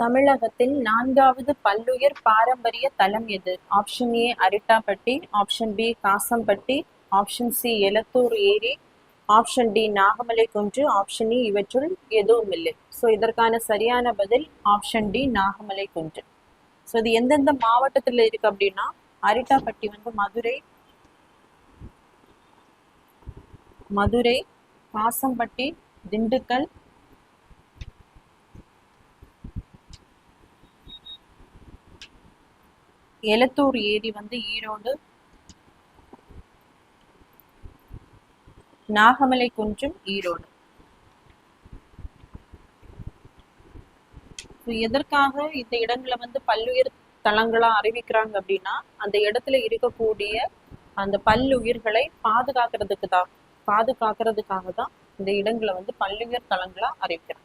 தமிழகத்தின் 4வது பல்லுயிர் பாரம்பரிய தலம் எது? Option A Arittapatti, option B Kasampatti, option C Elathur ஏரி, ஆப்ஷன் டி நாகமலை குன்று, ஆப்ஷன் இ இவற்றுள் எதுவும் இல்லை. ஸோ இதற்கான சரியான பதில் ஆப்ஷன் டி நாகமலை குன்று. ஸோ இது எந்தெந்த மாவட்டத்தில் இருக்கு அப்படின்னா, அரிட்டாப்பட்டி வந்து மதுரை, காசம்பட்டி திண்டுக்கல், எலத்தூர் ஏரி வந்து ஈரோடு, நாகமலை குன்றும் ஈரோடு. எதற்காக இந்த இடங்களை வந்து பல்லுயிர் தலங்களா அறிவிக்கிறாங்க அப்படின்னா, அந்த இடத்துல இருக்கக்கூடிய அந்த பல்லுயிர்களை பாதுகாக்கிறதுக்காக தான் இந்த இடங்களை வந்து பல்லுயிர் தலங்களா அறிவிக்கிறாங்க.